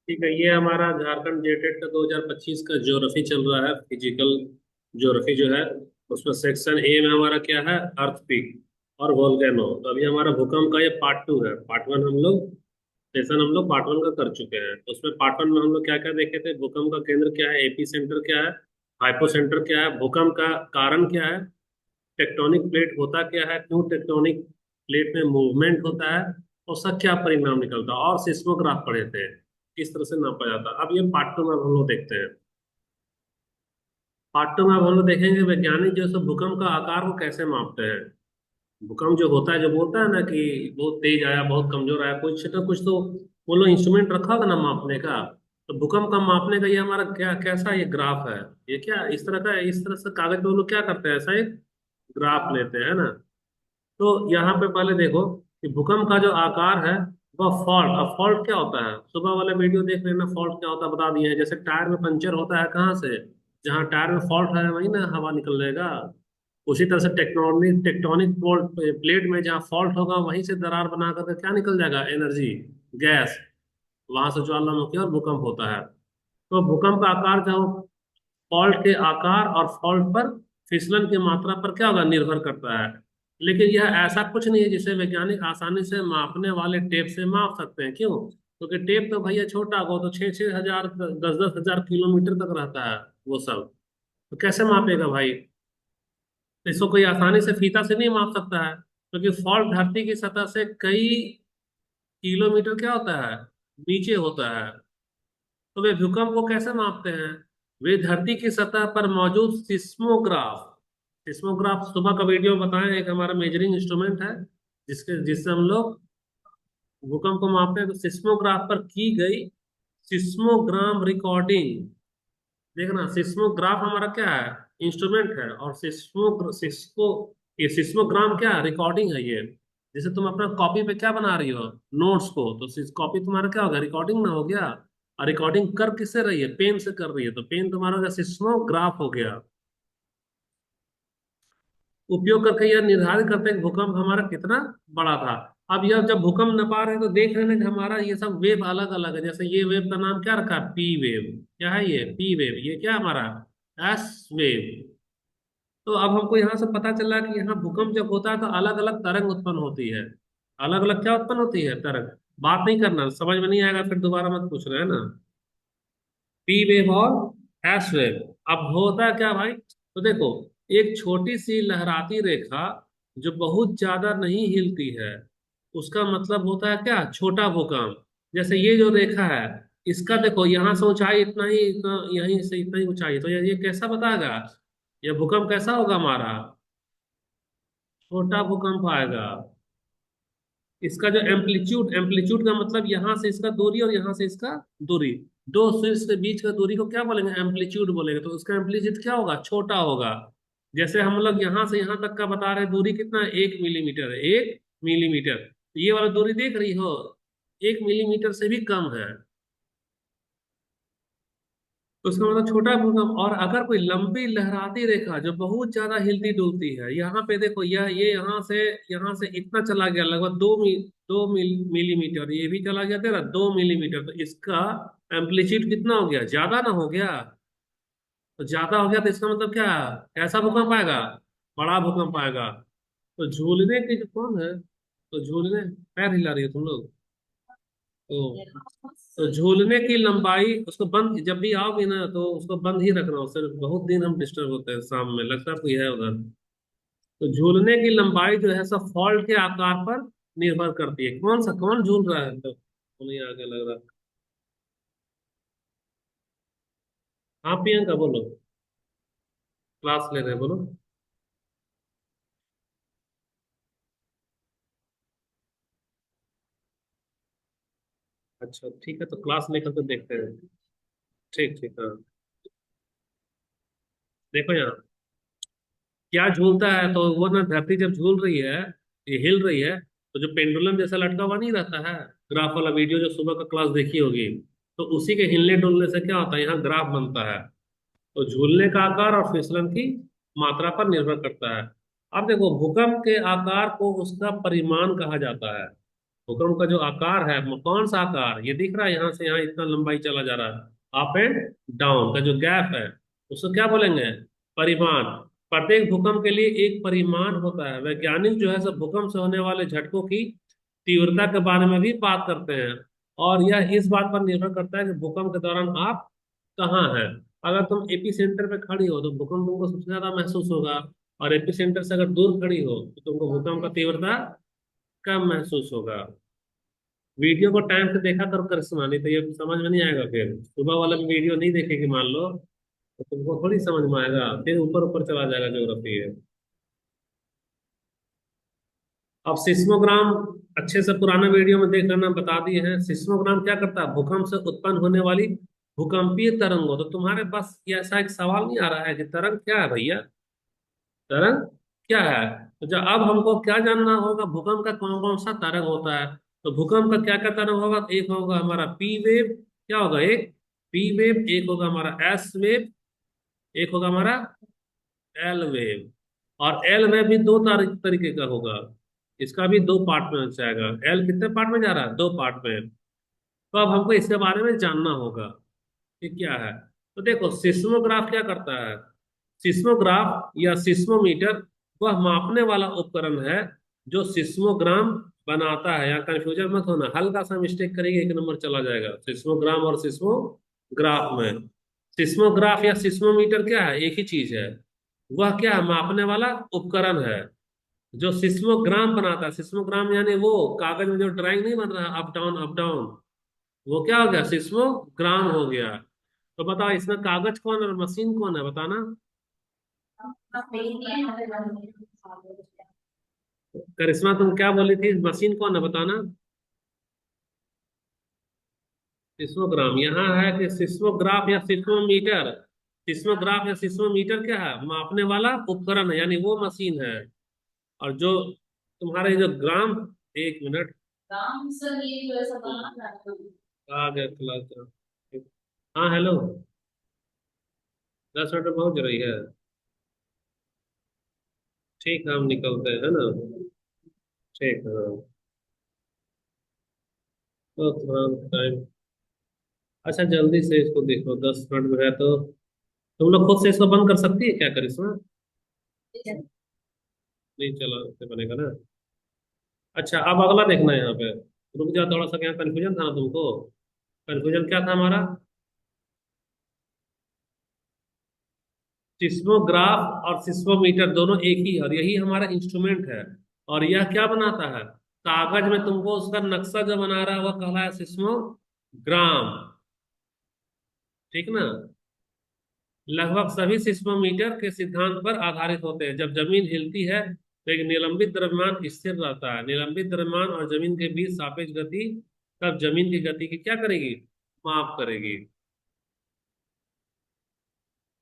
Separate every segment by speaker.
Speaker 1: ठीक है, ये हमारा झारखंड जेटेट का 2025 का ज्योग्राफी चल रहा है, फिजिकल ज्योग्राफी जो है। उसमें सेक्शन ए में हमारा क्या है, अर्थक्वेक और वोल्केनो। तो अभी हमारा भूकंप का ये पार्ट 2 है। पार्ट 1 हम लोग सेशन हम लोग पार्ट 1 का कर चुके हैं। तो उसमें पार्ट 1 में हम लोग क्या क्या देखे थे, भूकंप का केंद्र क्या है, एपी सेंटर क्या है, हाइपो सेंटर क्या है, भूकंप का कारण क्या है, टेक्टोनिक प्लेट होता क्या है, क्यों टेक्टोनिक प्लेट में मूवमेंट होता है, उसका क्या परिणाम निकलता है, और सिस्मोग्राफ पढ़े थे किस तरह से नापा जाता है। अब ये पार्ट 2 में अब हम लोग देखते हैं। पार्ट 2 में अब हम लोग देखेंगे वैज्ञानिक जो है सो भूकंप का आकार को कैसे मापते हैं। भूकंप जो होता है, जो बोलता है ना कि बहुत तेज आया, बहुत कमजोर आया, कुछ ना कुछ तो वो लोग इंस्ट्रूमेंट रखा होगा ना मापने का। तो भूकंप का मापने का ये हमारा क्या कैसा ये ग्राफ है। ये क्या इस तरह का, इस तरह से कागज पे वो लोग क्या करते हैं, ऐसा एक ग्राफ लेते हैं ना। तो यहाँ पे पहले देखो कि भूकंप का जो आकार है वह फॉल्ट। अब फॉल्ट क्या होता है, सुबह वाले वीडियो देख लेना, फॉल्ट क्या होता है बता दिए हैं। जैसे टायर में पंचर होता है कहाँ से, जहाँ टायर में फॉल्ट है वहीं ना हवा निकलेगा। उसी तरह से टेक्टोनिक टेक्टोनिक प्लेट में जहाँ फॉल्ट होगा वहीं से दरार बना करके क्या निकल जाएगा, एनर्जी, गैस। वहां से ज्वालामुखी और भूकंप होता है। तो भूकंप का आकार जो फॉल्ट के आकार और फॉल्ट पर फिसलन की मात्रा पर क्या होगा, निर्भर करता है। लेकिन यह ऐसा कुछ नहीं है जिसे वैज्ञानिक आसानी से मापने वाले टेप से माप सकते हैं। क्यों? क्योंकि टेप तो भैया छोटा हो तो 6-6 हजार 10-10 हजार किलोमीटर तक रहता है वो सब। तो कैसे मापेगा भाई। तो इसको कोई आसानी से फीता से नहीं माप सकता है, क्योंकि फॉल्ट धरती की सतह से कई किलोमीटर क्या होता है, नीचे होता है। तो वे भूकंप को कैसे मापते हैं, वे धरती की सतह पर मौजूद सिस्मोग्राफ। सिस्मोग्राफ सुबह का वीडियो बताएं, एक हमारा मेजरिंग इंस्ट्रूमेंट है जिससे हम लोग भूकंप को मापते हैं। तो सिस्मोग्राफ पर की गई सिस्मोग्राम रिकॉर्डिंग, देखना सिस्मोग्राफ हमारा क्या है, इंस्ट्रूमेंट है, और ये सिस्मोग्राम क्या है, रिकॉर्डिंग है ये। जैसे तुम अपना कॉपी पे क्या बना रही हो, नोट्स को, तो कॉपी तुम्हारा क्या होगा, रिकॉर्डिंग ना हो गया। और रिकॉर्डिंग कर किससे रही है, पेन से कर रही है, तो पेन तुम्हारा हो गया सिस्मोग्राफ हो गया। उपयोग करके यह निर्धारित करते हैं कि भूकंप हमारा कितना बड़ा था। अब यह जब भूकंप नपा रहे हैं तो देख रहे हैं कि हमारा ये सब वेव अलग अलग है। जैसे ये वेव का नाम क्या रखा है, पी वेव। क्या है ये, पी वेव। ये क्या हमारा, एस वेव। तो अब हमको यहाँ से पता चला कि यहाँ भूकंप जब होता है तो अलग अलग तरंग उत्पन्न होती है। अलग अलग क्या उत्पन्न होती है, तरंग। बात नहीं करना, समझ में नहीं आएगा फिर दोबारा मत पूछ रहे हैं ना। पी वेव और एस वेव। अब होता है क्या भाई, तो देखो, एक छोटी सी लहराती रेखा जो बहुत ज्यादा नहीं हिलती है, उसका मतलब होता है क्या, छोटा भूकंप। जैसे ये जो रेखा है, इसका देखो यहाँ से ऊंचाई इतना ही, इतना यहीं से इतना ही ऊंचाई, तो ये कैसा बताएगा, ये भूकंप कैसा होगा हमारा, छोटा भूकंप आएगा। इसका जो एम्पलीट्यूड, एम्पलीट्यूड का मतलब यहाँ से इसका दूरी और यहाँ से इसका दूरी, दो शीर्ष के बीच का दूरी को क्या बोलेंगे, एम्पलीट्यूड बोलेंगे। तो उसका एम्पलीट्यूड क्या होगा, छोटा होगा। जैसे हम लोग यहाँ से यहाँ तक का बता रहे हैं, दूरी कितना है, 1 मिलीमीटर है, 1 मिलीमीटर। तो ये वाला दूरी देख रही हो, 1 मिलीमीटर से भी कम है। तो उसका मतलब छोटा भूकंप। और अगर कोई लंबी लहराती रेखा जो बहुत ज्यादा हिलती डुलती है, यहाँ पे देखो, यह ये यहाँ से इतना चला गया, लगभग 2 मिलीमीटर, ये भी चला गया तेरा 2 मिलीमीटर। तो इसका एम्पलीट्यूड कितना हो गया, ज्यादा ना हो गया। तो ज्यादा हो गया तो इसका मतलब क्या, कैसा भूकंप आएगा, बड़ा भूकंप आएगा। तो झूलने की जो कौन है, तो झूलने, पैर हिला रही हो तुम लोग। तो झूलने की लंबाई, उसको बंद, जब भी आओगे ना तो उसको बंद ही रखना, उससे बहुत दिन हम डिस्टर्ब होते हैं, शाम में लगता है कोई है उधर। तो झूलने की लंबाई जो है सब फॉल्ट के आकार पर निर्भर करती है। कौन सा, कौन झूल रहा है, तो नहीं आगे लग रहा। हाँ प्रियंका बोलो, क्लास ले रहे हैं, बोलो। अच्छा ठीक है, तो क्लास लेकर के देखते हैं। ठीक ठीक, हाँ। देखो यहाँ क्या झूलता है, तो वो ना धरती जब झूल रही है, ये हिल रही है, तो जो पेंडुलम जैसा लटका हुआ नहीं रहता है, ग्राफ वाला वीडियो जो सुबह का क्लास देखी होगी, तो उसी के हिलने डुलने से क्या होता है, यहाँ ग्राफ बनता है। तो झूलने का आकार और फिसलन की मात्रा पर निर्भर करता है। अब देखो, भूकंप के आकार को उसका परिमाण कहा जाता है। भूकंप का जो आकार है वो कौन सा आकार, ये दिख रहा है यहाँ से यहाँ इतना लंबाई चला जा रहा है, अप एंड डाउन का जो गैप है उसको क्या बोलेंगे, परिमाण। प्रत्येक भूकंप के लिए एक परिमाण होता है। वैज्ञानिक जो है सब भूकंप से होने वाले झटकों की तीव्रता के बारे में भी बात करते हैं, और यह इस बात पर निर्भर करता है कि भूकंप के दौरान आप कहाँ हैं। अगर तुम एपी सेंटर पे खड़ी हो तो भूकंप तुमको सबसे ज्यादा महसूस होगा, और एपी सेंटर से अगर दूर खड़ी हो तो तुमको भूकंप का तीव्रता कम महसूस होगा। वीडियो को टाइम से देखा करो करिश्मा, नहीं तो ये समझ में नहीं आएगा। फिर सुबह वाला भी वीडियो नहीं देखेगी मान लो तो तुमको थोड़ी समझ में आएगा, फिर ऊपर ऊपर चला जाएगा ज्योग्राफी है। अब सिस्मोग्राम अच्छे से पुराना वीडियो में देख लेना, बता दिए हैं। सिस्मोग्राम क्या करता है, भूकंप से उत्पन्न होने वाली भूकंपीय तरंगों। तो तुम्हारे पास ये ऐसा एक सवाल नहीं आ रहा है कि तरंग क्या है भैया, तरंग क्या है। तो जब अब हमको क्या जानना होगा, भूकंप का कौन कौन सा तरंग होता है। तो भूकंप का क्या क्या तरंग होगा, तो एक होगा हमारा पी वेव, क्या होगा, एक पी वेव, एक होगा हमारा एस वेव, एक होगा हमारा एल वेव। और एल वेव भी दो तरीके का होगा, इसका भी दो पार्ट में जाएगा। एल कितने पार्ट में जा रहा है, दो पार्ट में। तो अब हमको इसके बारे में जानना होगा कि क्या है। तो देखो सिस्मोग्राफ क्या करता है, सिस्मोग्राफ या सिस्मोमीटर वह मापने वाला उपकरण है जो सिस्मोग्राम बनाता है। यहाँ कंफ्यूजन मत होना, हल्का सा मिस्टेक करेंगे एक नंबर चला जाएगा सिस्मोग्राम और सिस्मोग्राफ में। सिस्मोग्राफ या सिस्मोमीटर क्या है, एक ही चीज है। वह क्या है, मापने वाला उपकरण है जो सिस्मोग्राम बनाता है। सिस्मोग्राम यानी वो कागज में जो ड्राइंग नहीं बन रहा अप डाउन, वो क्या हो गया, सिस्मोग्राम हो गया। तो बताओ इसमें कागज कौन है और मशीन कौन है, बताना। करिश्मा तुम क्या बोली थी, मशीन कौन है बताना। सिस्मोग्राम यहाँ है कि सिस्मोग्राफ या सिस्मोमीटर। सिस्मोग्राफ या सिस्मोमीटर क्या है, मापने वाला उपकरण है, यानी वो मशीन है। और जो तुम्हारे जो ग्राम, एक मिनट आ गया क्लास। हाँ हेलो, 10 मिनट में पहुंच रही है। ठीक है हम निकलते हैं, है ना। ठीक है हाँ। तो थोड़ा टाइम, अच्छा जल्दी से इसको देखो, 10 मिनट में है तो तुम लोग खुद से इसको बंद कर सकती है क्या करिश्मा। नहीं चला से बनेगा ना। अच्छा अब अगला देखना है यहाँ पे, रुक जाओ थोड़ा सा, यहाँ कंफ्यूजन था ना तुमको। कंफ्यूजन क्या था हमारा, सिस्मोग्राफ और सिस्मोमीटर दोनों एक ही है, और यही हमारा इंस्ट्रूमेंट है। और यह क्या बनाता है, कागज में तुमको उसका नक्शा जो बना रहा है वह कहलाया सिस्मोग्राम, ठीक ना। लगभग सभी सिस्मोमीटर के सिद्धांत पर आधारित होते हैं। जब जमीन हिलती है तो एक निलंबित द्रव्यमान स्थिर रहता है। निलंबित द्रव्यमान और जमीन के बीच सापेक्ष गति तब जमीन की गति की क्या करेगी, माप करेगी।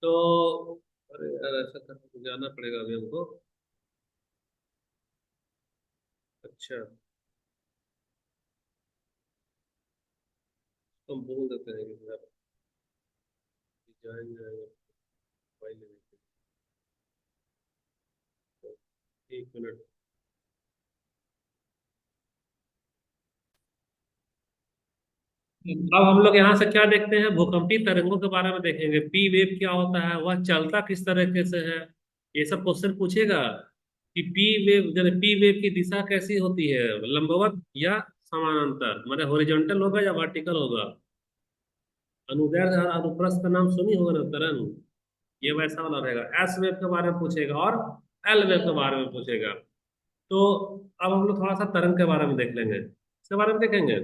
Speaker 1: तो अरे यार ऐसा करके तो जाना पड़ेगा अभी हमको। अच्छा तो हम बोल देते हैं कि मेरा डिजाइन जाएगा फाइल लेने के लिए। एक मिनट। अब हम लोग यहाँ से क्या देखते हैं, भूकंपी तरंगों के बारे में देखेंगे। पी वेव क्या होता है, वह चलता किस तरीके से है, ये सब क्वेश्चन पूछेगा। कि पी वेव, जब पी वेव की दिशा कैसी होती है, लंबवत या समानांतर, मतलब हॉरिजॉन्टल होगा या वर्टिकल होगा। अनुदैर्ध्य और अनुप्रस्थ का नाम सुनी होगा ना, तरंग, ये वैसा वाला रहेगा। एस वेव के बारे में पूछेगा और एल वेव के बारे में पूछेगा। तो अब हम लोग थोड़ा सा तरंग के बारे में देख लेंगे, इसके बारे में देखेंगे,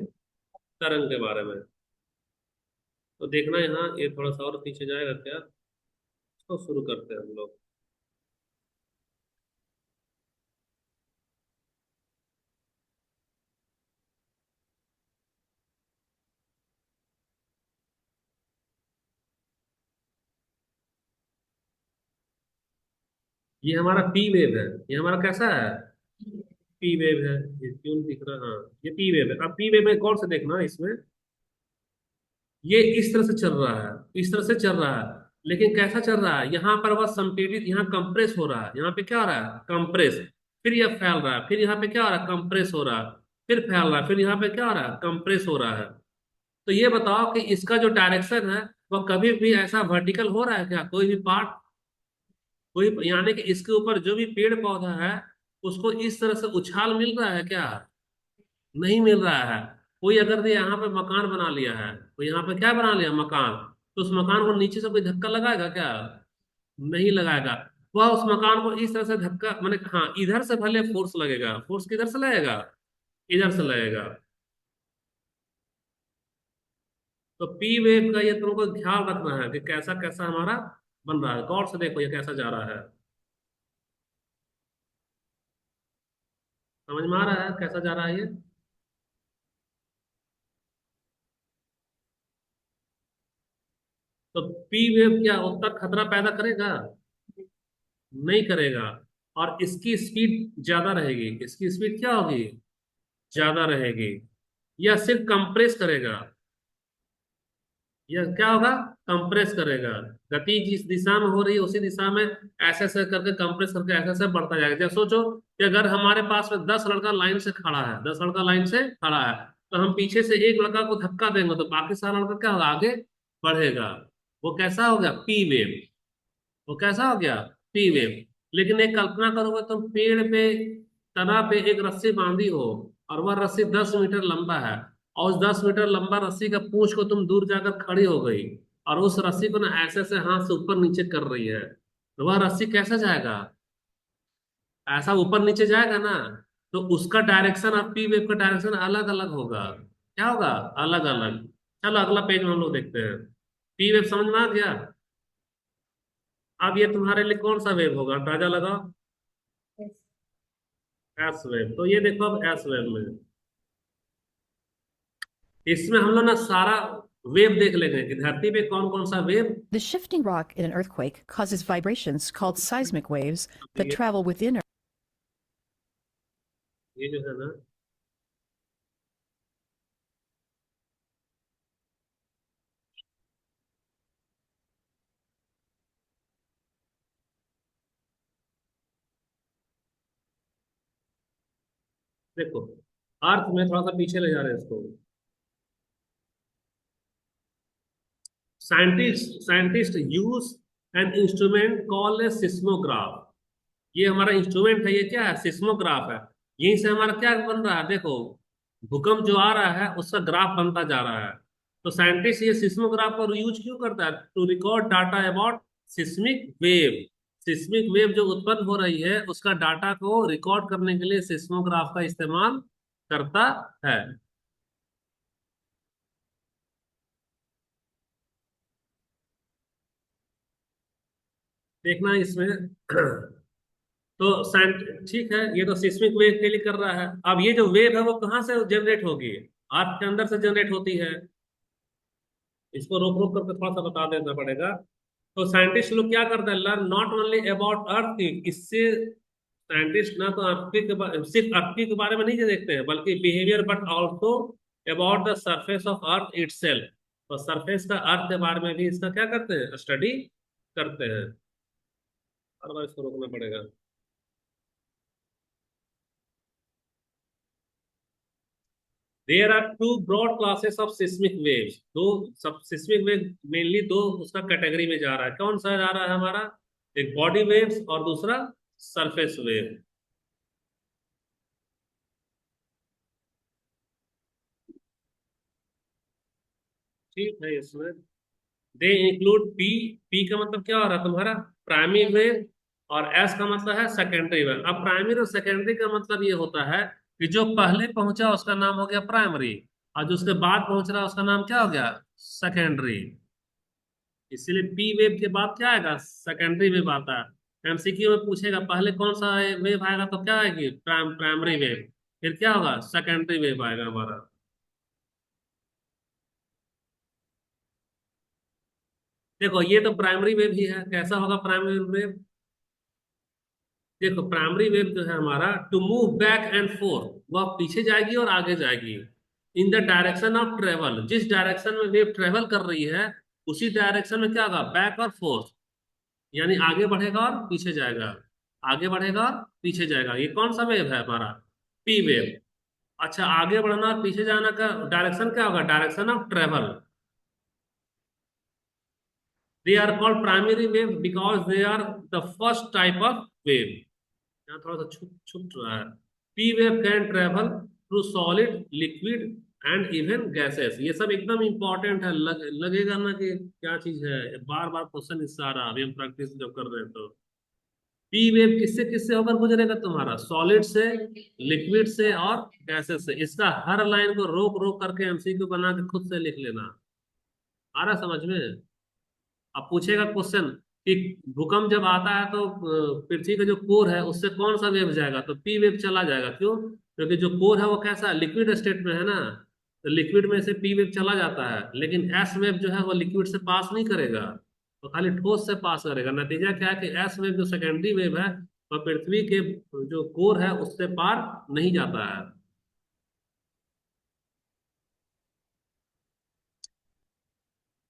Speaker 1: तरंग के बारे में। तो देखना यहाँ ये थोड़ा सा और पीछे जाएगा क्या, तो शुरू करते हैं हम लोग। ये हमारा पी वेव है, ये हमारा कैसा है, पी वेव है। ये क्यों नहीं दिख रहा, हाँ ये पी वेव है। अब पी वेव में गौर से देखना, इसमें ये इस तरह से चल रहा है, इस तरह से चल रहा है। लेकिन कैसा चल रहा है, यहाँ पर वह संपीड़ित, यहाँ कंप्रेस हो रहा है, यहाँ पे क्या हो रहा है, कंप्रेस। फिर यह फैल रहा है, फिर यहाँ पे क्या हो रहा है, कंप्रेस हो रहा है। फिर फैल रहा है, फिर यहाँ पे क्या हो रहा है, कंप्रेस हो रहा है। तो ये बताओ कि इसका जो डायरेक्शन है वह कभी भी ऐसा वर्टिकल हो रहा है क्या, कोई भी पार्ट, कोई, यानी कि इसके ऊपर जो भी पेड़ पौधा है उसको इस तरह से उछाल मिल रहा है क्या, नहीं मिल रहा है। कोई अगर ये यहाँ पे मकान बना लिया है, तो यहाँ पे क्या बना लिया, मकान, तो उस मकान को नीचे से कोई धक्का लगाएगा क्या, नहीं लगाएगा। वह उस मकान को इस तरह से धक्का, मैंने, हाँ, इधर से भले फोर्स लगेगा, फोर्स किधर से लगेगा, इधर से लगेगा। तो पी वेव का ये तुमको ख्याल रखना है कि कैसा कैसा हमारा बन रहा है, गौर से देखो ये कैसा जा रहा है, समझ में आ रहा है कैसा जा रहा है ये। तो पी वेव क्या उतना खतरा पैदा करेगा, नहीं करेगा। और इसकी स्पीड ज्यादा रहेगी, इसकी स्पीड क्या होगी, ज्यादा रहेगी। या सिर्फ कंप्रेस करेगा, यह क्या होगा, कंप्रेस करेगा। गति जिस दिशा में हो रही है उसी दिशा में ऐसे ऐसे करके कंप्रेस करके ऐसे ऐसे बढ़ता जाएगा। जैसे सोचो कि अगर हमारे पास में 10 लड़का लाइन से खड़ा है, 10 लड़का लाइन से खड़ा है, तो हम पीछे से एक लड़का को धक्का देंगे तो बाकी सारा लड़का क्या होगा, आगे बढ़ेगा। वो कैसा हो गया, पी वेव। वो कैसा हो गया, पी वेव। लेकिन एक कल्पना करोगे तुम, पेड़ पे, तना पे एक रस्सी बांधी हो, और वह रस्सी 10 मीटर लंबा है, और उस 10 मीटर लंबा रस्सी का पूंछ को तुम दूर जाकर खड़ी हो गई, और उस रस्सी को ना ऐसे ऐसे हाथ से ऊपर नीचे कर रही है, तो वह रस्सी कैसा जाएगा, ऐसा ऊपर नीचे जाएगा ना। तो उसका डायरेक्शन और पी वेव का डायरेक्शन अलग अलग होगा, क्या होगा, अलग अलग। चलो अगला पेज में हम लोग देखते हैं। पी वेव समझ में आ गया। अब ये तुम्हारे लिए कौन सा वेव होगा, अंदाजा लगाओ। S wave. तो ये देखो अब एस वेव में, इसमें हम लोग ना सारा वेव देख लेंगे कि धरती पे कौन कौन सा wave.
Speaker 2: The shifting rock in an earthquake causes vibrations called seismic waves that
Speaker 1: ये
Speaker 2: travel within Earth.
Speaker 1: ये जो है ना, देखो, अर्थ में थोड़ा सा पीछे ले जा रहे हैं इसको। Scientist use an instrument called a seismograph. ये हमारा इंस्ट्रूमेंट है, ये क्या है, सिस्मोग्राफ है। यहीं से हमारा क्या बन रहा है, देखो, भूकंप जो आ रहा है उसका ग्राफ बनता जा रहा है। तो साइंटिस्ट ये सिस्मोग्राफ को यूज क्यों करता है, to record data about seismic wave. Seismic wave जो उत्पन्न हो रही है उसका डाटा को रिकॉर्ड करने के लिए सिस्मोग्राफ का इस्तेमाल करता है। देखना इसमें तो ठीक है, ये तो सिस्मिक वेव के लिए कर रहा है। अब ये जो वेव है वो कहाँ से जनरेट होगी, अर्थ के अंदर से जनरेट होती है। इसको रोक रोक करके थोड़ा सा बता देना पड़ेगा। तो साइंटिस्ट लोग क्या करते हैं, learn not only about earth, इससे साइंटिस्ट ना तो सिर्फ अर्थ के बारे में नहीं देखते हैं, बल्कि behaviour, but also about the surface of earth itself. तो सरफेस का, अर्थ के बारे में भी इसका क्या करते हैं, स्टडी करते हैं। और बार इसको रोकना पड़ेगा। There are two broad classes of seismic waves. दो सब सिस्मिक वेव, मेनली दो उसका कैटेगरी में जा रहा है। कौन सा जा रहा है हमारा, एक बॉडी वेव्स और दूसरा सरफेस वेव। ठीक है, इसमें दे इंक्लूड पी। पी का मतलब क्या हो रहा है तुम्हारा, प्राइमरी वेव। और एस का मतलब है सेकेंडरी वेव। अब प्राइमरी और सेकेंडरी का मतलब ये होता है कि जो पहले पहुंचा उसका नाम हो गया प्राइमरी, और जो उसके बाद पहुंच रहा है उसका नाम क्या हो गया, सेकेंडरी। इसीलिए पी वेव के बाद क्या आएगा, सेकेंडरी वेव आता है। एमसीक्यू में पूछेगा पहले कौन सा वेव आएगा, तो क्या आएगी, प्राइमरी वेव। फिर क्या होगा, सेकेंडरी वेव आएगा हमारा। देखो ये तो प्राइमरी वेव ही है, कैसा होगा प्राइमरी वेव। देखो प्राइमरी वेव जो है हमारा, to move back and forth, वह पीछे जाएगी और आगे जाएगी, in the direction of travel. जिस डायरेक्शन में वेव ट्रेवल कर रही है उसी डायरेक्शन में क्या होगा, बैक और फोर्थ, यानी आगे बढ़ेगा और पीछे जाएगा, आगे बढ़ेगा और पीछे जाएगा। ये कौन सा वेव है हमारा, पी वेव। अच्छा, आगे बढ़ना और पीछे जाना का डायरेक्शन क्या होगा? Direction of travel. They are called primary wave because they are the first type of wave. यहाँ थोड़ा सा छुप छुप रहा है। P wave can travel through solid, liquid and even gases. ये सब एकदम इंपॉर्टेंट है। लगेगा ना कि क्या चीज है, बार बार क्वेश्चन इससे आ रहा है, अभी हम प्रैक्टिस जब कर रहे हैं तो। पी वेव किससे किससे होकर गुजरेगा तुम्हारा? सॉलिड से, लिक्विड से और गैसेस से। इसका हर लाइन को रोक रोक करके एमसीक्यू बना के खुद से लिख लेना। आ रहा समझ में? अब पूछेगा क्वेश्चन कि भूकंप जब आता है तो पृथ्वी का जो कोर है उससे कौन सा वेव जाएगा? तो पी वेव चला जाएगा। क्यों? क्योंकि जो कोर है वो कैसा है? लिक्विड स्टेट में है ना। तो लिक्विड में से पी वेव चला जाता है, लेकिन एस वेव जो है वो लिक्विड से पास नहीं करेगा, तो खाली ठोस से पास करेगा। नतीजा क्या है कि एस वेव जो सेकेंडरी वेव है वह पृथ्वी के जो कोर है उससे पार नहीं जाता है।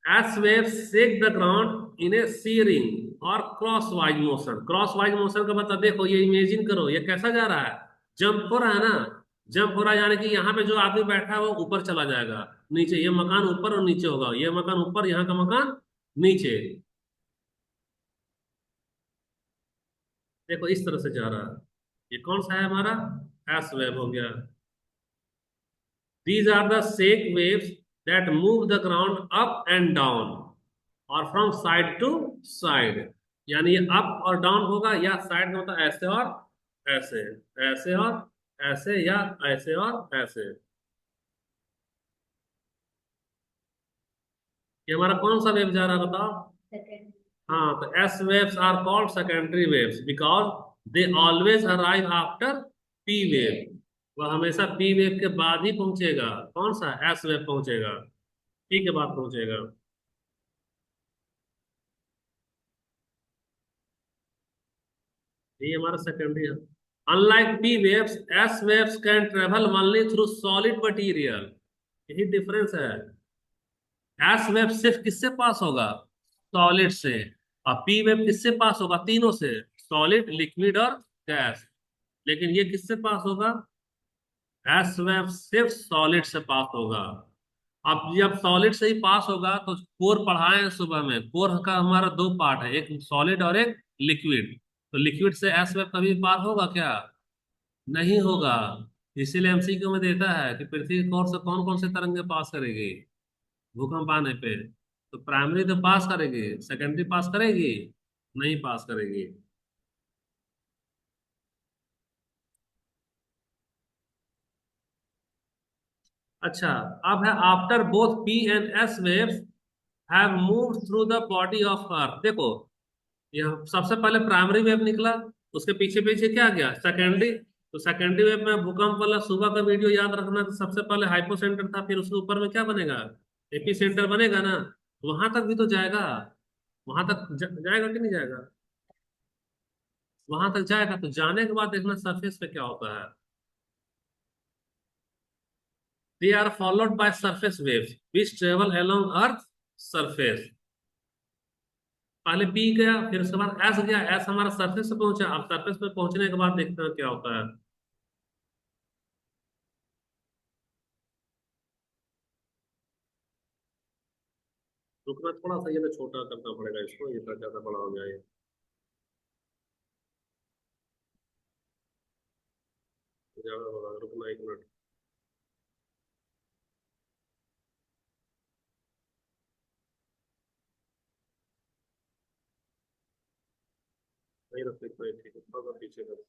Speaker 1: As waves shake the ground in a shearing or crosswise motion। Crosswise motion का मतलब देखो, ये इमेजिन करो, ये कैसा जा रहा है? जंप हो रहा है ना। जंप हो रहा है यानी कि यहाँ पे जो आदमी बैठा है वो ऊपर चला जाएगा, नीचे। ये मकान ऊपर और नीचे होगा, ये मकान ऊपर, यहाँ का मकान नीचे। देखो इस तरह से जा रहा है। ये कौन सा है हमारा? एस वेव हो गया। These are the shake waves that move the ground up and down और from side to side। यानी ये अप और डाउन होगा, या साइड में होता है ऐसे और ऐसे, ऐसे और ऐसे, या ऐसे और ऐसे। ये हमारा कौन सा वेव जा रहा है बताओ? हाँ, तो S waves are called secondary waves because they always arrive after P wave. वह हमेशा पी वेव के बाद ही पहुंचेगा। कौन सा? एस वेव पहुंचेगा, पी के बाद पहुंचेगा। ये हमारा सेकेंडरी है। Unlike P waves, S waves can travel only through solid material. यही डिफरेंस है। एस वेव सिर्फ किससे पास होगा? सॉलिड से। और पी वेव किससे पास होगा? तीनों से, सॉलिड, लिक्विड और गैस। लेकिन ये किससे पास होगा? एस वेव सिर्फ सॉलिड से पास होगा। अब जब सॉलिड से ही पास होगा तो कोर पढ़ाए हैं सुबह में। कोर का हमारा दो पार्ट है, एक सॉलिड और एक लिक्विड। तो लिक्विड से एस वेव कभी पार होगा क्या? नहीं होगा। इसीलिए एमसीक्यू में देता है कि पृथ्वी की कोर से कौन कौन से तरंगे पास करेगी भूकंप आने पे। तो प्राइमरी तो पास करेगी, सेकेंडरी पास करेगी? नहीं पास करेगी। अच्छा, अब है after both P and S waves have moved through the body of earth. देखो, यह सबसे पहले प्राइमरी वेव निकला, उसके पीछे पीछे क्या गया? सेकेंडरी। तो सेकेंडरी वेव में भूकंप वाला सुबह का वीडियो याद रखना। तो सबसे पहले हाइपो सेंटर था, फिर उसके ऊपर में क्या बनेगा? एपी सेंटर बनेगा ना। वहां तक भी तो जाएगा। वहां तक जाएगा कि नहीं जाएगा? वहां तक जाएगा, तो जाने के बाद देखना सरफेस पे क्या होता है। They are followed by surface waves which travel along earth surface. पहले पी गया, फिर उसके बाद एस गया। एस हमारा सरफेस पे पहुंचा। अब सरफेस पे पहुंचने के बाद देखते हैं क्या होता है। रुकना थोड़ा सा, ये तो छोटा करना पड़ेगा इसको, ये तो ज्यादा बड़ा हो गया ये। ज्यादा बड़ा, रुकना एक मिनट। नहीं रखते, कोई ठीक है, थोड़ा सा पीछे कर।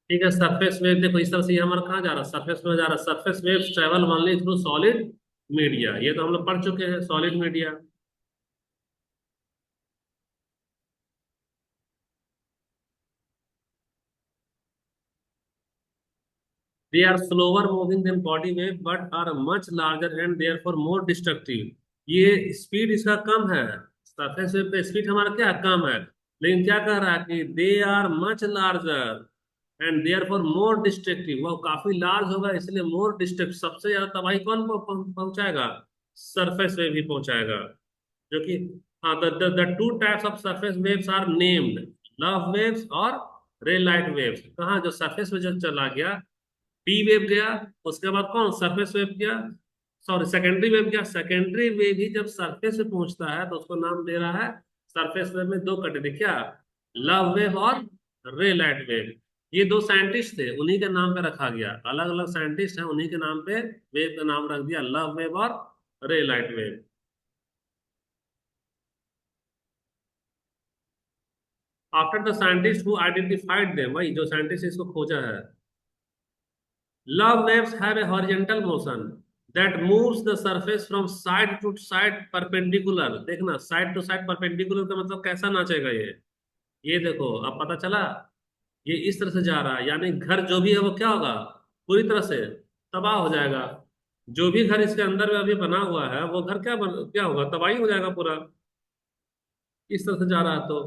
Speaker 1: ठीक है, सरफेस वेव देखो इस तरह से, ये हमारा कहाँ जा रहा है? सरफेस में जा रहा है। Surface waves travel only through solid media. ये तो हम लोग पढ़ चुके हैं, solid media. They are slower moving than body wave but are much larger and therefore more destructive। ये स्पीड इसका कम है। सरफेस वेव का स्पीड हमारा क्या है? कम है। लेकिन क्या कह रहा है कि they are much larger and therefore more destructive. वो काफी लार्ज होगा इसलिए मोर डिस्ट्रक्टिव। सबसे ज्यादा तबाही कौन पहुंचाएगा? सरफेस वेव ही पहुंचाएगा। जो कि हाँ, the two types of surface waves are named, love waves और रे लाइट वेव्स। कहाँ, जो सरफेस में जो चला गया, पी वेव गया, उसके बाद कौन, सरफेस वेव गया, सॉरी सेकेंडरी वेव गया। सेकेंडरी वेव ही जब सरफेस पे पहुंचता है तो उसको नाम दे रहा है सरफेस वेव में दो कैटेगरी, क्या, लव वेव और रे लाइट वेव। ये दो साइंटिस्ट थे, उन्हीं के नाम पे रखा गया, अलग अलग साइंटिस्ट हैं, उन्हीं के नाम पे वेव का नाम रख दिया लव वेव और Rayleigh wave. After the scientist who identified them, वही जो साइंटिस्ट इसको खोजा है। Love waves have a horizontal motion that moves the surface from side to side perpendicular। देखना, side to side perpendicular का मतलब कैसा नाचेगा ये देखो, अब पता चला। ये इस तरह से जा रहा है, यानी घर जो भी है वो क्या होगा, पूरी तरह से तबाह हो जाएगा। जो भी घर इसके अंदर में अभी बना हुआ है वो घर क्या होगा, तबाही हो जाएगा पूरा, इस तरह से जा रहा है तो।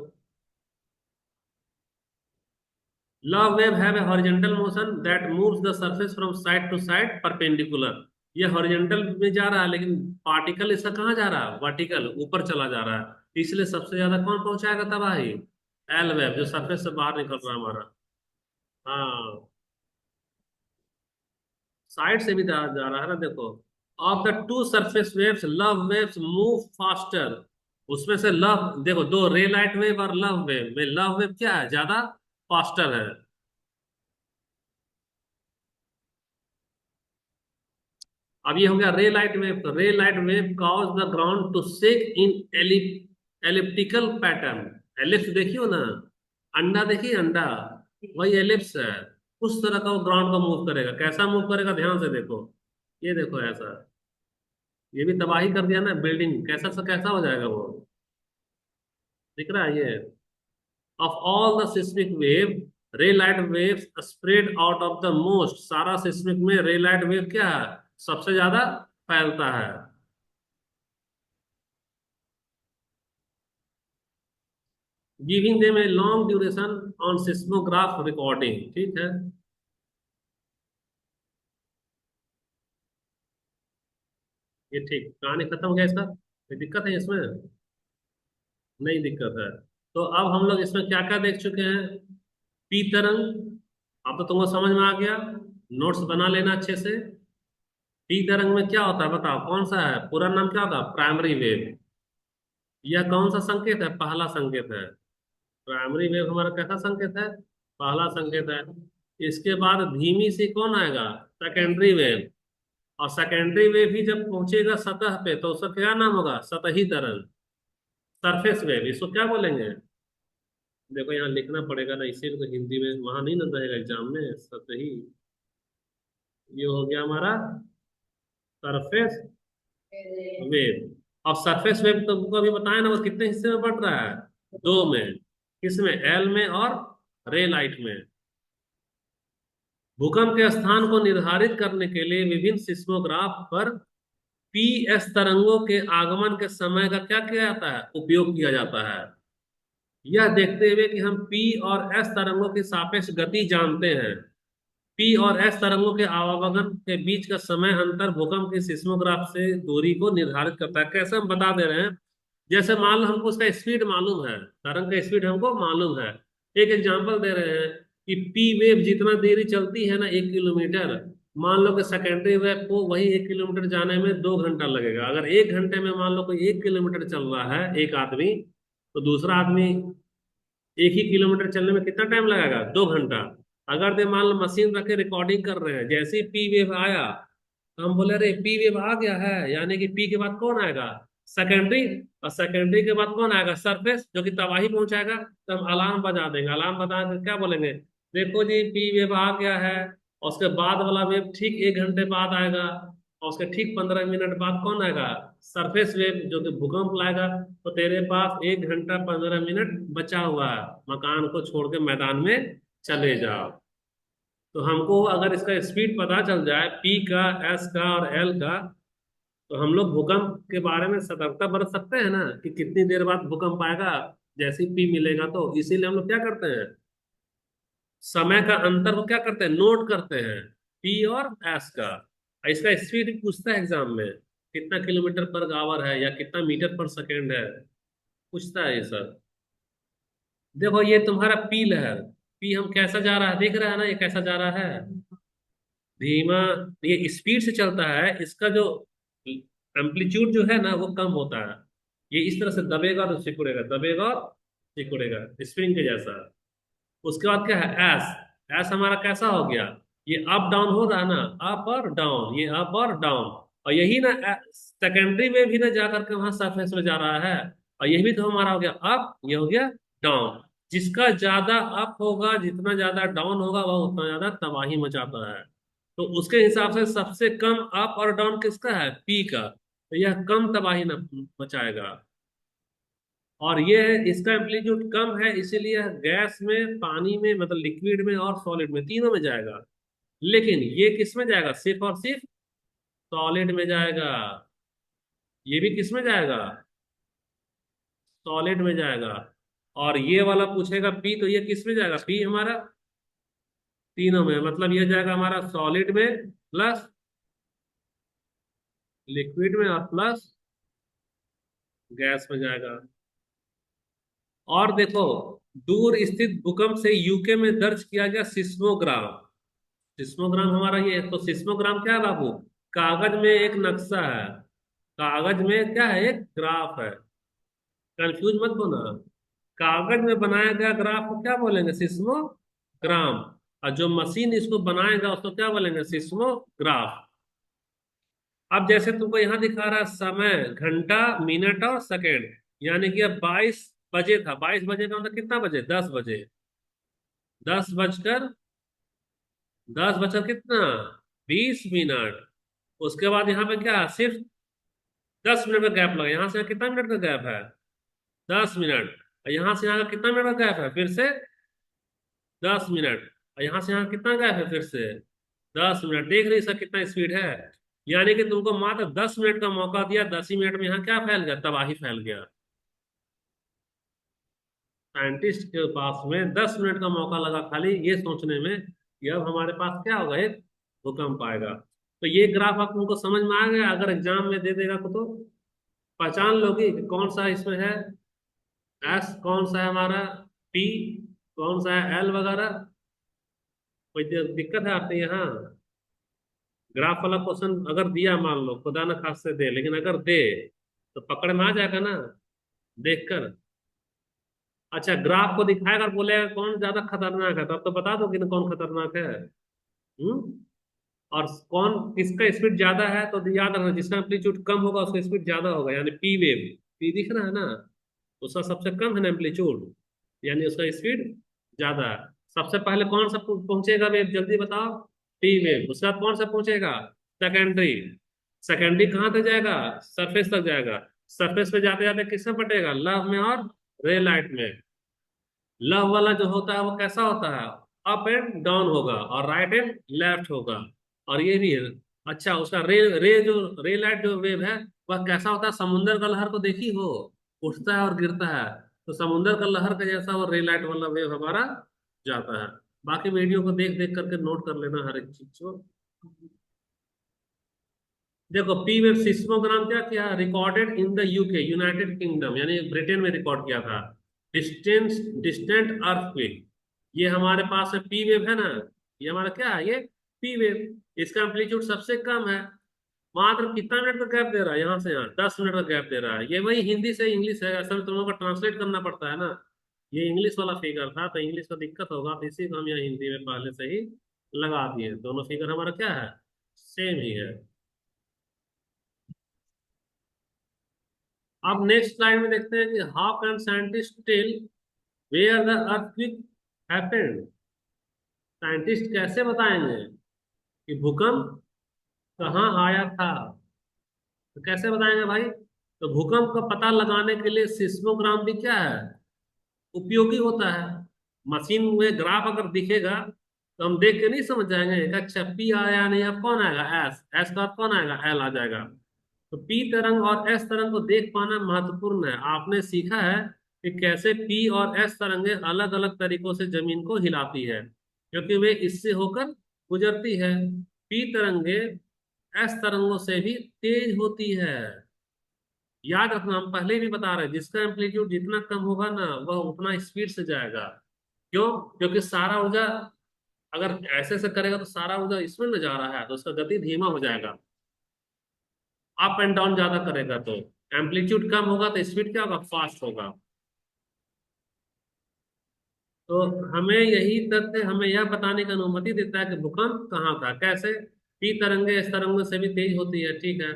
Speaker 1: Love wave have a horizontal motion that moves the surface from side to side perpendicular। ये हॉरिजेंटल में जा रहा है, लेकिन पार्टिकल इसका कहाँ जा रहा है, वर्टिकल ऊपर चला जा रहा है। इसलिए सबसे ज्यादा कौन पहुंचाएगा तबाही, एल वेव, जो सरफेस से बाहर निकल रहा है हमारा। हाँ, साइड से भी जा रहा है ना, देखो। Of the two surface waves love waves move faster. उसमें से लव, देखो दो, रे लाइट वेव और लव वेव में लव वेव क्या है, ज्यादा फास्टर है। अब ये हो गया रे लाइट वेव। तो Rayleigh wave cause the ground to shake in elliptical pattern. Ellipse देखियो ना, अंडा देखिए, अंडा, वही एलिप्स है। उस तरह का वो ग्राउंड को मूव करेगा, कैसा मूव करेगा, ध्यान से देखो। ये देखो ऐसा, ये भी तबाही कर दिया ना बिल्डिंग, कैसा से कैसा हो जाएगा वो, दिख रहा है ये। Of all the seismic wave, Rayleigh waves spread out of the most. सारा सिस्मिक में रे लाइट वेव क्या है, सबसे ज्यादा फैलता है। Giving them a long duration on seismograph recording, ठीक है। ये ठीक, कहानी खत्म हो गया इसका, कोई दिक्कत है इसमें, नहीं दिक्कत है। तो अब हम लोग इसमें क्या क्या देख चुके हैं, पी तरंग, अब तो तुमको समझ में आ गया, नोट्स बना लेना अच्छे से। पी तरंग में क्या होता है बताओ, कौन सा है, पूरा नाम क्या होगा, प्राइमरी वेव। यह कौन सा संकेत है, पहला संकेत है। प्राइमरी वेव हमारा कैसा संकेत है, पहला संकेत है। इसके बाद धीमी सी कौन आएगा, सेकेंडरी वेव। और सेकेंडरी वेव ही जब पहुंचेगा सतह पे तो उसका क्या नाम होगा, सतही तरंग, सरफेस वेव, इसको क्या बोलेंगे। देखो यहाँ लिखना पड़ेगा ना, इसीलिए तो हिंदी में वहां नहीं ना रहेगा एग्जाम में, सतही। ये हो गया हमारा सरफेस वेव। और सरफेस वेव तुमको अभी बताया ना, वो कितने हिस्से में बढ़ रहा है, दो में। किसमें, एल में और रे लाइट में। भूकंप के स्थान को निर्धारित करने के लिए विभिन्न सिस्मोग्राफ पर पी एस तरंगों के आगमन के समय का क्या किया जाता है, उपयोग किया जाता है। यह देखते हुए कि हम पी और एस तरंगों की सापेक्ष गति जानते हैं, पी और एस तरंगों के आवागमन के बीच का समय अंतर भूकंप के सिस्मोग्राफ से दूरी को निर्धारित करता है। कैसे, हम बता दे रहे हैं। जैसे मान लो हमको उसका स्पीड मालूम है, तरंग का स्पीड हमको मालूम है। एक एग्जांपल दे रहे हैं कि पी वेव जितना देरी चलती है ना, 1 किलोमीटर, मान लो कि सेकेंडरी वेव को वही 1 किलोमीटर जाने में 2 घंटा लगेगा। अगर 1 घंटे में मान लो कोई 1 किलोमीटर चल रहा है एक आदमी, तो दूसरा आदमी 1 ही किलोमीटर चलने में कितना टाइम लगेगा, 2 घंटा। अगर दे मान लो मशीन रख के रिकॉर्डिंग कर रहे हैं, जैसे ही पी वेव आया तो हम बोले अरे पी वेव आ गया है, यानी कि पी के बाद कौन आएगा, सेकेंडरी। और सेकेंडरी के बाद कौन आएगा, सरफेस, जो कि तबाही पहुंचाएगा। तो हम अलार्म बजा देंगे, अलार्म बजा के क्या बोलेंगे, देखो जी पी वेव आ गया है। और उसके बाद वाला वेव ठीक 1 घंटे बाद आएगा, और उसके ठीक 15 मिनट बाद कौन आएगा, सरफेस वेव, जो कि भूकंप लाएगा। तो तेरे पास 1 घंटा 15 मिनट बचा हुआ है, मकान को छोड़ के मैदान में चले जाओ। तो हमको अगर इसका स्पीड पता चल जाए, पी का, एस का और एल का, तो हम लोग भूकंप के बारे में सतर्कता बरत सकते हैं ना, कि कितनी देर बाद भूकंप आएगा। जैसे ही पी मिलेगा तो इसीलिए हम लोग क्या करते हैं, समय का अंतर को क्या करते हैं, नोट करते हैं, पी और एस का। इसका स्पीड पूछता है एग्जाम में, कितना किलोमीटर पर आवर है या कितना मीटर पर सेकेंड है। पूछता है ये सब। देखो ये तुम्हारा पी लहर, पी हम कैसा जा रहा है, देख रहा है ना ये कैसा जा रहा है, धीमा। ये स्पीड से चलता है, इसका जो एम्पलीट्यूड जो है ना वो कम होता है। ये इस तरह से दबेगा तो सिकुड़ेगा, दबेगा और सिकुड़ेगा, स्प्रिंग के जैसा। उसके बाद क्या है, एस। एस हमारा कैसा हो गया, ये अप डाउन हो रहा है ना, अप और डाउन, ये अप और डाउन। और यही ना सेकेंडरी में भी ना जा करके वहां सरफेस में जा रहा है। और यही भी तो हमारा हो गया अप, ये हो गया डाउन। जिसका ज्यादा अप होगा, जितना ज्यादा डाउन होगा, वह उतना ज्यादा तबाही मचाता है। तो उसके हिसाब से सबसे कम अप और डाउन किसका है, पी का, तो यह कम तबाही न मचाएगा। और ये इसका एम्पलीट्यूड कम है, इसीलिए गैस में, पानी में, मतलब लिक्विड में और सॉलिड में, तीनों में जाएगा। लेकिन ये किस में जाएगा, सिर्फ और सिर्फ सॉलिड में जाएगा। ये भी किस में जाएगा, सॉलिड में जाएगा। और ये वाला पूछेगा पी, तो ये किस में जाएगा, पी हमारा तीनों में, मतलब ये जाएगा हमारा सॉलिड में प्लस लिक्विड में और प्लस गैस में जाएगा। और देखो, दूर स्थित भूकंप से यूके में दर्ज किया गया सिस्मोग्राम। सिस्मोग्राम हमारा ये है, तो सिस्मोग्राम क्या है बाबू, कागज में एक नक्शा है, कागज में क्या है, एक ग्राफ है। कंफ्यूज मत होना, कागज में बनाया गया ग्राफ को क्या बोलेंगे, सिस्मोग्राम। और जो मशीन इसको बनाएगा उसको क्या बोलेंगे, सिस्मोग्राफ। अब जैसे तुमको यहाँ दिखा रहा है समय, घंटा, मिनट और सेकेंड, यानी कि अब 22 बजे था, 22 बजे का मतलब कितना बजे, 10 बजे, 10 बजकर, 10 बजकर कितना, 20 मिनट। उसके बाद यहाँ पे क्या है, सिर्फ 10 मिनट का गैप लगा, यहाँ से यहाँ कितना मिनट का गैप है, 10 मिनट। और यहाँ से यहाँ का कितना मिनट का गैप है, फिर से 10 मिनट। और यहाँ से यहाँ कितना गैप है, फिर से 10 मिनट। देख रही सर कितना स्पीड है। यानी कि तुमको मात्र 10 मिनट का मौका दिया, 10 ही मिनट में यहाँ क्या फैल गया, तबाही फैल गया। साइंटिस्ट के पास में 10 मिनट का मौका लगा खाली ये सोचने में कि अब हमारे पास क्या होगा, एक भूकंप आएगा। तो ये ग्राफ आप तुमको समझ में आ गया, अगर एग्जाम में दे देगा तो पहचान लोगी कि कौन सा इसमें है, एस कौन सा है हमारा, पी कौन सा है, एल वगैरह। कोई दिक्कत है आपके यहाँ, ग्राफ वाला क्वेश्चन अगर दिया, मान लो खुदा न खास से दे, लेकिन अगर दे तो पकड़ में आ जाएगा ना, देखकर। अच्छा, ग्राफ को दिखाएगा और बोलेगा कौन ज्यादा खतरनाक है, तो अब तो बता दो कि कौन खतरनाक है। और कौन किसका स्पीड ज्यादा है, तो याद रखना जिसका एम्पलीट्यूड कम होगा उसका स्पीड ज्यादा होगा, यानी पी वेव। पी दिख रहा है ना, उसका सबसे कम है ना एम्पलीट्यूड, यानी उसका स्पीड ज्यादा है। सबसे पहले कौन सा पहुंचेगा वेव, जल्दी बताओ, पी वेव। उसके बाद कौन सा पहुंचेगा, सेकेंडरी। सेकेंडरी कहाँ तक जाएगा, सरफेस तक जाएगा। सरफेस पे जाते जाते किसमें पटेगा, लव में और रे लाइट में। लव वाला जो होता है वो कैसा होता है, अप एंड डाउन होगा, और राइट एंड लेफ्ट होगा। और ये भी है। अच्छा, उसका रे रे जो रे लाइट जो वेव है, वह कैसा होता है, समुंदर का लहर को देखी हो, उठता है और गिरता है। तो समुंदर का लहर का जैसा वो रे लाइट वाला वेव हमारा जाता है। बाकी वीडियो को देख देख करके नोट कर लेना हर एक चीज को। देखो, पी वेव सिस्मोग्राम क्या किया, recorded in the UK, United kingdom, यानी ब्रिटेन में रिकॉर्ड किया था। डिस्टेंट डिस्टेंट अर्थक्वेक, ये हमारे पास में पी वेव है ना, ये हमारा क्या है, ये पी वेव। इसका एम्पलीट्यूड सबसे कम है। मात्र कितना मिनट का गैप दे रहा है, यहाँ से यहाँ 10 मिनट का गैप दे रहा है। ये वही हिंदी से इंग्लिश है, असल में तुम लोगों को ट्रांसलेट करना पड़ता है ना। ये इंग्लिश वाला फिगर था, तो इंग्लिश का दिक्कत होगा, तो इसी को हम यहाँ हिंदी में पहले से ही लगा दिए। दोनों फिगर हमारा क्या है, सेम ही है। अब नेक्स्ट स्लाइड में देखते हैं कि how can scientist tell where the earthquake happened. Scientist कैसे बताएंगे कि भूकंप कहाँ आया था, तो कैसे बताएंगे भाई। तो भूकंप का पता लगाने के लिए सिस्मोग्राम भी क्या है, उपयोगी होता है। मशीन में ग्राफ अगर दिखेगा तो हम देख के नहीं समझ जाएंगे कि अच्छा पी आया नहीं, अब कौन आएगा, एस, एस का बाद कौन आएगा, एल आ जाएगा। तो पी तरंग और एस तरंग को देख पाना महत्वपूर्ण है। आपने सीखा है कि कैसे पी और एस तरंगे अलग अलग तरीकों से जमीन को हिलाती है, क्योंकि वे इससे होकर गुजरती है। पी तरंगे एस तरंगों से भी तेज होती है। याद रखना, हम पहले भी बता रहे हैं, जिसका एम्पलीट्यूड जितना कम होगा ना वह उतना स्पीड से जाएगा। क्यों? क्योंकि सारा ऊर्जा अगर ऐसे से करेगा तो सारा ऊर्जा इसमें न जा रहा है, तो उसका गति धीमा हो जाएगा। अप एंड डाउन ज्यादा करेगा तो एम्पलीट्यूड कम होगा तो स्पीड क्या होगा, फास्ट होगा। तो हमें यही तथ्य हमें यह बताने की अनुमति देता है कि भूकंप कहाँ था, कैसे। पी तरंगे एस तरंगों से भी तेज होती है, ठीक है।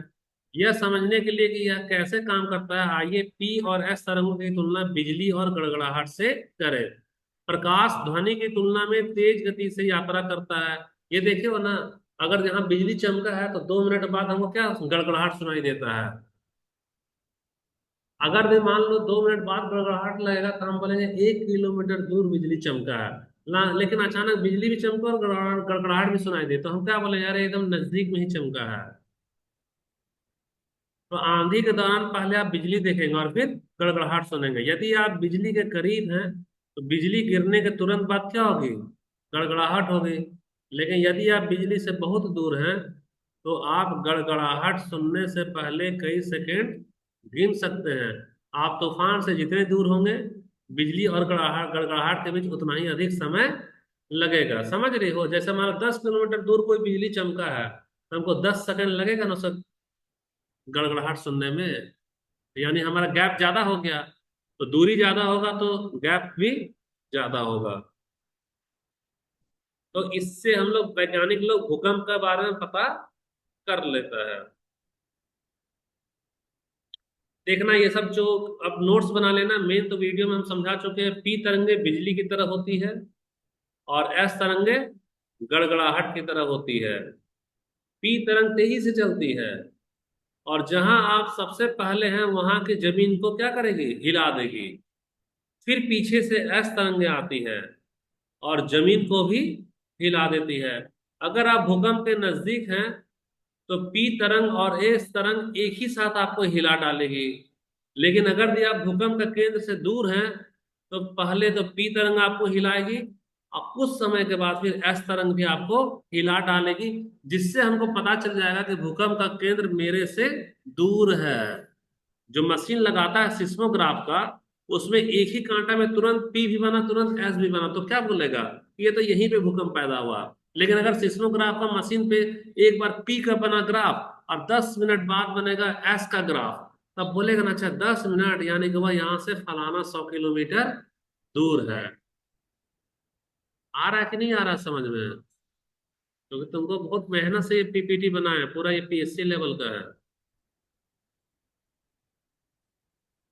Speaker 1: यह समझने के लिए कि यह कैसे काम करता है, आइए पी और एस तरंगों की तुलना बिजली और गड़गड़ाहट से करें। प्रकाश ध्वनि की तुलना में तेज गति से यात्रा करता है। ये देखिए ना, अगर यहाँ बिजली चमका है तो 2 मिनट बाद हमको क्या गड़गड़ाहट सुनाई देता है। अगर भी मान लो 2 मिनट बाद गड़गड़ाहट लगेगा तो हम बोलेंगे 1 किलोमीटर दूर बिजली चमका है ना, लेकिन अचानक बिजली भी चमका और गड़गड़ाहट गड़गड़ाहट भी सुनाई दे तो हम क्या बोले, यार एकदम नजदीक में ही चमका है। तो आंधी के दौरान पहले आप बिजली देखेंगे और फिर गड़गड़ाहट सुनेंगे। यदि आप बिजली के करीब हैं तो बिजली गिरने के तुरंत बाद क्या होगी, गड़गड़ाहट होगी। लेकिन यदि आप बिजली से बहुत दूर हैं तो आप गड़गड़ाहट सुनने से पहले कई सेकंड गिन सकते हैं। आप तूफान से जितने दूर होंगे बिजली और गड़गड़ाहट गड़गड़ाहट के बीच उतना ही अधिक समय लगेगा। समझ रहे हो? जैसे हमारा 10 किलोमीटर दूर कोई बिजली चमका है तो हमको 10 सेकंड लगेगा ना उसका गड़गड़ाहट सुनने में। यानी हमारा गैप ज्यादा हो गया, तो दूरी ज्यादा होगा तो गैप भी ज्यादा होगा। तो इससे हम लोग वैज्ञानिक लोग भूकंप के बारे में पता कर लेता है। देखना ये सब जो अब नोट्स बना लेना, मेन तो वीडियो में हम समझा चुके हैं। पी तरंगे बिजली की तरह होती है और एस तरंगे गड़गड़ाहट की तरह होती है। पी तरंग तेजी से चलती है और जहां आप सबसे पहले हैं वहां की जमीन को क्या करेगी, हिला देगी। फिर पीछे से एस तरंगे आती है और जमीन को भी हिला देती है। अगर आप भूकंप के नजदीक हैं तो पी तरंग और एस तरंग एक ही साथ आपको हिला डालेगी। लेकिन अगर यदि आप भूकंप के केंद्र से दूर हैं तो पहले तो पी तरंग आपको हिलाएगी और कुछ समय के बाद फिर एस तरंग भी आपको हिला डालेगी, जिससे हमको पता चल जाएगा कि भूकंप का केंद्र मेरे से दूर है। जो मशीन लगाता है सिस्मोग्राफ का, उसमें एक ही कांटा में तुरंत पी भी बना तुरंत एस भी बना, तो क्या बोलेगा, ये तो यहीं पे भूकंप पैदा हुआ। लेकिन अगर सिस्मोग्राफ का मशीन पे एक बार पी का बना ग्राफ और 10 मिनट बाद बनेगा एस का ग्राफ, तब बोलेगा ना अच्छा 10 मिनट यानी कि वह यहाँ से फलाना 100 किलोमीटर दूर है। आ रहा है कि नहीं आ रहा समझ में? क्योंकि तुमको बहुत मेहनत से ये पीपीटी बना है, पूरा ये पीएससी लेवल का है।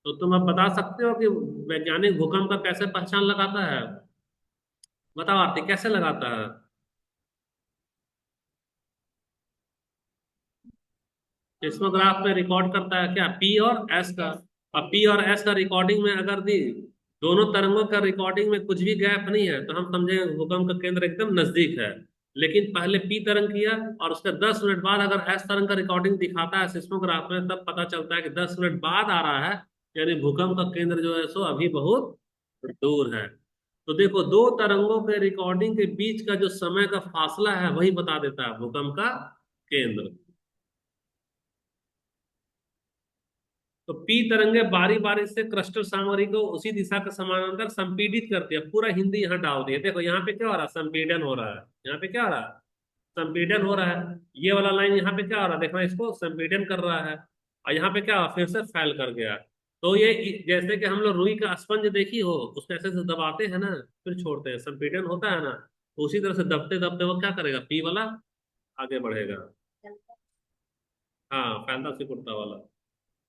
Speaker 1: तो तुम अब बता सकते हो कि वैज्ञानिक भूकंप का कैसे पहचान लगाता है? बताओ आरती, कैसे लगाता है? सिस्मोग्राफ में रिकॉर्ड करता है क्या, पी और एस का। अब पी और एस का रिकॉर्डिंग में अगर दी दोनों तरंगों का रिकॉर्डिंग में कुछ भी गैप नहीं है तो हम समझेंगे भूकंप का केंद्र एकदम नजदीक है। लेकिन पहले पी तरंग किया और उसके 10 मिनट बाद अगर एस तरंग का रिकॉर्डिंग दिखाता है सिस्मोग्राफ में, तब पता चलता है कि 10 मिनट बाद आ रहा है, यानी भूकंप का केंद्र जो है सो अभी बहुत दूर है। तो देखो, दो तरंगों के रिकॉर्डिंग के बीच का जो समय का फासला है वही बता देता है भूकंप का केंद्र। तो पी तरंगे बारी बारी से क्रस्टल सामग्री को उसी दिशा के समानांतर संपीडित करती है। पूरा हिंदी यहाँ डाल दिए। देखो यहाँ पे क्या हो रहा है, संपीडन हो रहा है। यहाँ पे क्या हो रहा है, संपीडन हो रहा है। ये वाला लाइन यहाँ पे क्या हो रहा है, देखना, इसको संपीडन कर रहा है। और यहाँ पे क्या हुआ, फिर से फैल कर गया। तो ये जैसे कि हम लोग रुई का स्पंज देखी हो, उसको ऐसे से दबाते हैं ना, फिर छोड़ते हैं, संपीडन होता है ना, तो उसी तरह से दबते दबते वो क्या करेगा, पी वाला आगे बढ़ेगा। हाँ, फैलता सिकुड़ता वाला।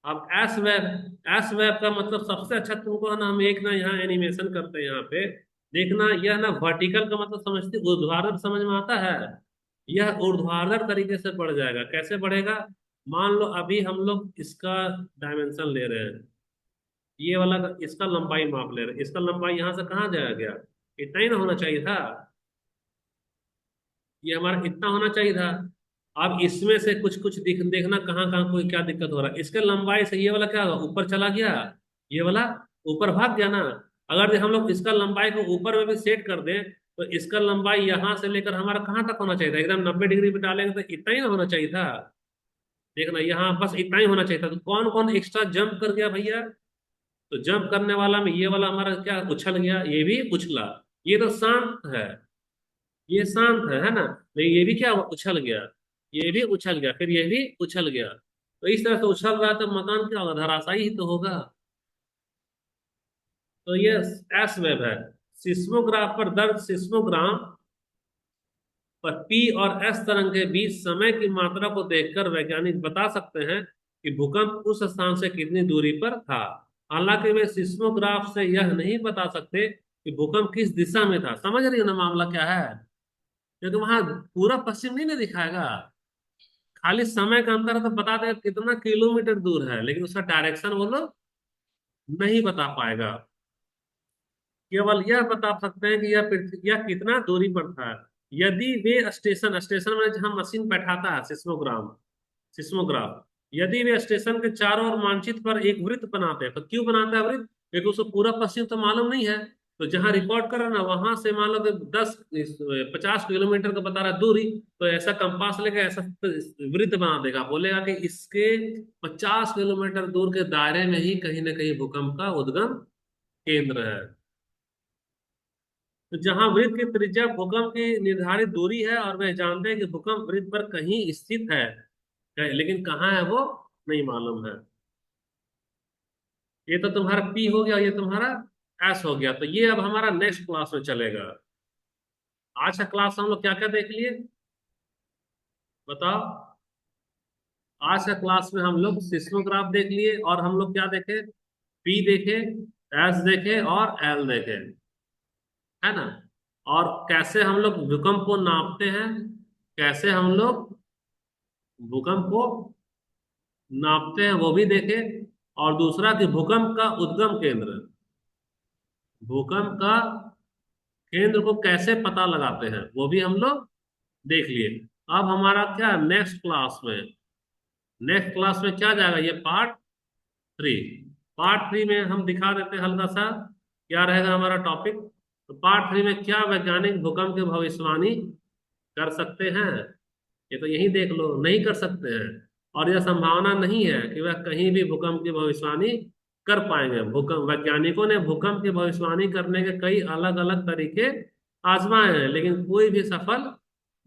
Speaker 1: अब एस वेब का मतलब सबसे अच्छा तुमको है ना, हम एक ना यहाँ एनिमेशन करते हैं यहाँ पे। देखना, यह ना वर्टिकल का मतलब समझते, ऊर्ध्वाधर समझ में आता है। यह ऊर्ध्वाधर तरीके से बढ़ जाएगा। कैसे बढ़ेगा, मान लो अभी हम लोग इसका डायमेंशन ले रहे हैं, ये वाला इसका लंबाई माप ले रहे हैं। इसका लंबाई यहाँ से कहाँ जाया गया, इतना ही ना होना चाहिए था। ये हमारा इतना होना चाहिए था। अब इसमें से कुछ कुछ देखना कहाँ कहाँ कोई क्या दिक्कत हो रहा है। इसके लंबाई से ये वाला क्या होगा, ऊपर चला गया, ये वाला ऊपर भाग गया ना। अगर हम लोग इसका लंबाई को ऊपर में भी सेट कर दें तो इसका लंबाई यहाँ से लेकर हमारा कहाँ तक होना चाहिए था, एकदम 90 डिग्री पे डालेंगे तो इतना ही ना होना चाहिए था। देखना यहाँ बस इतना ही होना चाहिए था। तो कौन कौन एक्स्ट्रा जंप कर गया भैया? तो जंप करने वाला में ये वाला हमारा क्या उछल गया, ये भी उछला। ये तो शांत है, ये शांत है ना? लेकिन ये भी क्या हुआ? उछल गया। ये भी उछल गया, फिर ये भी उछल गया। तो इस तरह से उछल रहा है तो मकान क्या होगा? धराशायी ही तो होगा। तो ये एस वेब है। सिस्मोग्राफ पर दर्ज सिस्मोग्राम पर पी और एस तरंग के बीच समय की मात्रा को देखकर वैज्ञानिक बता सकते हैं कि भूकंप उस स्थान से कितनी दूरी पर था। हालांकि वे सिस्मोग्राफ से यह नहीं बता सकते कि भूकंप किस दिशा में था। समझ रही हो ना मामला क्या है? क्योंकि वहां पूरा पश्चिम नहीं ना दिखाएगा, खाली समय का अंतर है तो बता देगा कितना किलोमीटर दूर है, लेकिन उसका डायरेक्शन वो लोग नहीं बता पाएगा। केवल यह बता सकते हैं कि यह पृथ्वी यह कितना दूरी पर था। यदि वे स्टेशन स्टेशन में जहां मशीन बैठाता है सिस्मोग्राफ, यदि वे स्टेशन के चारों ओर मानचित्र पर एक वृत्त बनाते हैं, तो क्यों बनाता है वृत्त? क्योंकि उसको पूरा पश्चिम तो मालूम नहीं है। तो जहां रिकॉर्ड कर रहा है ना, वहां से मान लो कि 10 50 किलोमीटर का बता रहा है दूरी, तो ऐसा कंपास लेके ऐसा वृत्त बना देगा, बोलेगा कि इसके 50 किलोमीटर दूर के दायरे में ही कहीं ना कहीं भूकंप का उद्गम केंद्र है। तो जहां वृत्त की त्रिज्या भूकंप की निर्धारित दूरी है, और वे जानते हैं कि भूकंप वृत्त पर कहीं स्थित है, लेकिन कहाँ है वो नहीं मालूम है। ये तो तुम्हारा पी हो गया, ये तुम्हारा एस हो गया। तो ये अब हमारा नेक्स्ट क्लास में चलेगा। आज का क्लास हम लोग क्या क्या देख लिए बताओ? आज का क्लास में हम लोग सिस्मोग्राफ देख लिए, और हम लोग क्या देखे? पी देखे, एस देखे और एल देखे, है ना? और कैसे हम लोग भूकंप को नापते हैं, कैसे हम लोग भूकंप को नापते हैं वो भी देखे। और दूसरा कि भूकंप का उद्गम केंद्र, भूकंप का केंद्र को कैसे पता लगाते हैं वो भी हम लोग देख लिए। अब हमारा क्या नेक्स्ट क्लास में क्या जाएगा? ये पार्ट 3। पार्ट 3 में हम दिखा देते हैं हल्का सा क्या रहेगा हमारा टॉपिक। तो पार्ट 3 में क्या वैज्ञानिक भूकंप की भविष्यवाणी कर सकते हैं? ये तो यही देख लो, नहीं कर सकते हैं। और यह संभावना नहीं है कि वह कहीं भी भूकंप की भविष्यवाणी कर पाएंगे। भूकंप वैज्ञानिकों ने भूकंप की भविष्यवाणी करने के कई अलग अलग तरीके आजमाए हैं, लेकिन कोई भी सफल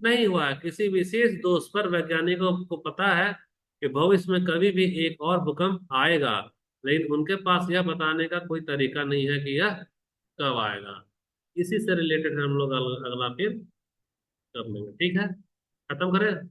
Speaker 1: नहीं हुआ है। किसी विशेष दोष पर वैज्ञानिकों को पता है कि भविष्य में कभी भी एक और भूकंप आएगा, लेकिन उनके पास यह बताने का कोई तरीका नहीं है कि यह कब आएगा। इसी से रिलेटेड हम लोग अगला फिर कर लेंगे, ठीक है? खत्म करें।